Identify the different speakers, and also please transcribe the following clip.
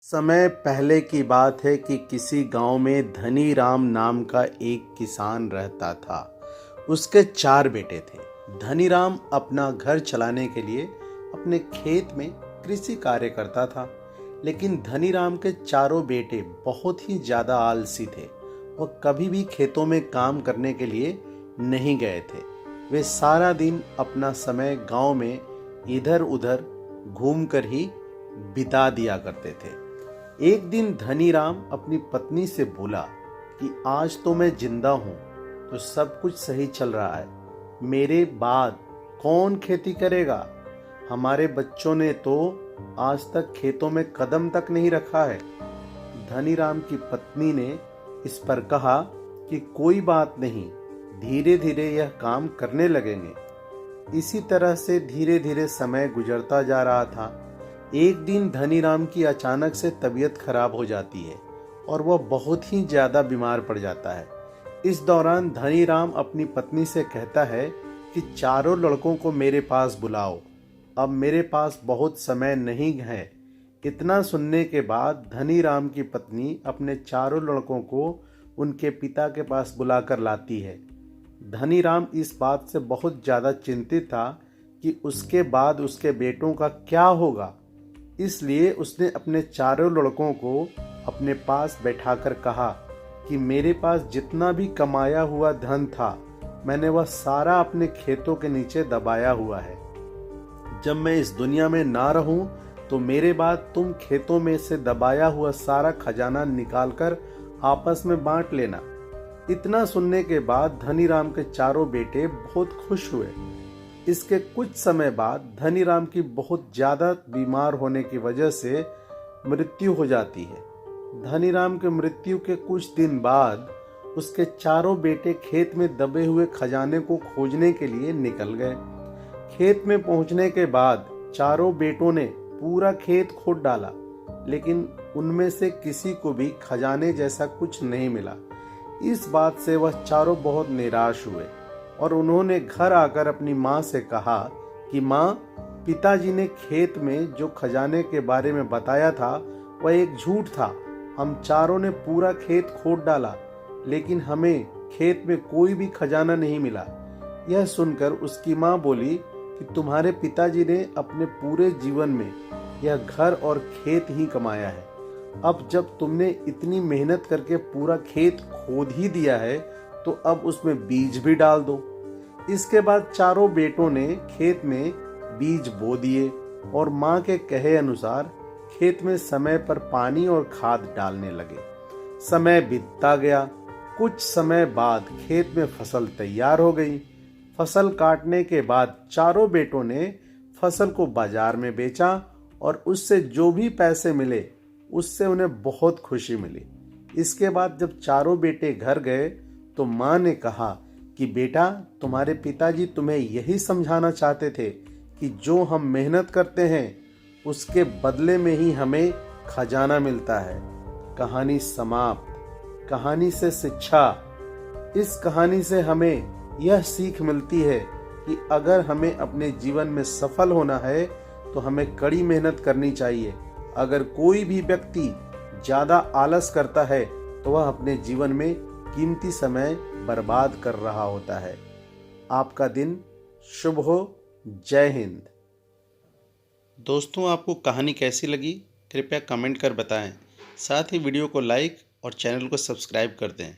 Speaker 1: समय पहले की बात है कि किसी गांव में धनी राम नाम का एक किसान रहता था। उसके 4 बेटे थे। धनी राम अपना घर चलाने के लिए अपने खेत में कृषि कार्य करता था, लेकिन धनी राम के चारों बेटे बहुत ही ज़्यादा आलसी थे। वह कभी भी खेतों में काम करने के लिए नहीं गए थे। वे सारा दिन अपना समय गांव में इधर उधर घूमकर ही बिता दिया करते थे। एक दिन धनी राम अपनी पत्नी से बोला कि आज तो मैं जिंदा हूं, तो सब कुछ सही चल रहा है। मेरे बाद कौन खेती करेगा? हमारे बच्चों ने तो आज तक खेतों में कदम तक नहीं रखा है। धनी राम की पत्नी ने इस पर कहा कि कोई बात नहीं, धीरे धीरे यह काम करने लगेंगे। इसी तरह से धीरे धीरे समय गुजरता जा रहा था। एक दिन धनी राम की अचानक से तबीयत खराब हो जाती है और वह बहुत ही ज़्यादा बीमार पड़ जाता है। इस दौरान धनी राम अपनी पत्नी से कहता है कि चारों लड़कों को मेरे पास बुलाओ, अब मेरे पास बहुत समय नहीं है। इतना सुनने के बाद धनी राम की पत्नी अपने चारों लड़कों को उनके पिता के पास बुलाकर लाती है। धनी राम इस बात से बहुत ज़्यादा चिंतित था कि उसके बाद उसके बेटों का क्या होगा। इसलिए उसने अपने चारों लड़कों को अपने पास बैठाकर कहा कि मेरे पास जितना भी कमाया हुआ धन था, मैंने वह सारा अपने खेतों के नीचे दबाया हुआ है। जब मैं इस दुनिया में ना रहूं, तो मेरे बाद तुम खेतों में से दबाया हुआ सारा खजाना निकालकर आपस में बांट लेना। इतना सुनने के बाद धनी राम के चारों बेटे बहुत खुश हुए। इसके कुछ समय बाद धनी राम की बहुत ज़्यादा बीमार होने की वजह से मृत्यु हो जाती है। धनी राम के मृत्यु के कुछ दिन बाद उसके चारों बेटे खेत में दबे हुए खजाने को खोजने के लिए निकल गए। खेत में पहुंचने के बाद चारों बेटों ने पूरा खेत खोद डाला, लेकिन उनमें से किसी को भी खजाने जैसा कुछ नहीं मिला। इस बात से वह चारों बहुत निराश हुए और उन्होंने घर आकर अपनी माँ से कहा कि माँ, पिताजी ने खेत में जो खजाने के बारे में बताया था वह एक झूठ था। हम चारों ने पूरा खेत खोद डाला, लेकिन हमें खेत में कोई भी खजाना नहीं मिला। यह सुनकर उसकी माँ बोली कि तुम्हारे पिताजी ने अपने पूरे जीवन में यह घर और खेत ही कमाया है। अब जब तुमने इतनी मेहनत करके पूरा खेत खोद ही दिया है, तो अब उसमें बीज भी डाल दो। इसके बाद चारों बेटों ने खेत में बीज बो दिए और माँ के कहे अनुसार खेत में समय पर पानी और खाद डालने लगे। समय बीतता गया। कुछ समय बाद खेत में फसल तैयार हो गई। फसल काटने के बाद चारों बेटों ने फसल को बाजार में बेचा और उससे जो भी पैसे मिले उससे उन्हें बहुत खुशी मिली। इसके बाद जब चारों बेटे घर गए तो माँ ने कहा कि बेटा, तुम्हारे पिताजी तुम्हें यही समझाना चाहते थे कि जो हम मेहनत करते हैं उसके बदले में ही हमें खजाना मिलता है। कहानी समाप्त। कहानी से शिक्षा। इस कहानी से हमें यह सीख मिलती है कि अगर हमें अपने जीवन में सफल होना है तो हमें कड़ी मेहनत करनी चाहिए। अगर कोई भी व्यक्ति ज़्यादा आलस करता है तो वह अपने जीवन में कीमती समय बर्बाद कर रहा होता है। आपका दिन शुभ हो। जय हिंद। दोस्तों, आपको कहानी कैसी लगी कृपया कमेंट कर बताएं। साथ ही वीडियो को लाइक और चैनल को सब्सक्राइब कर दें।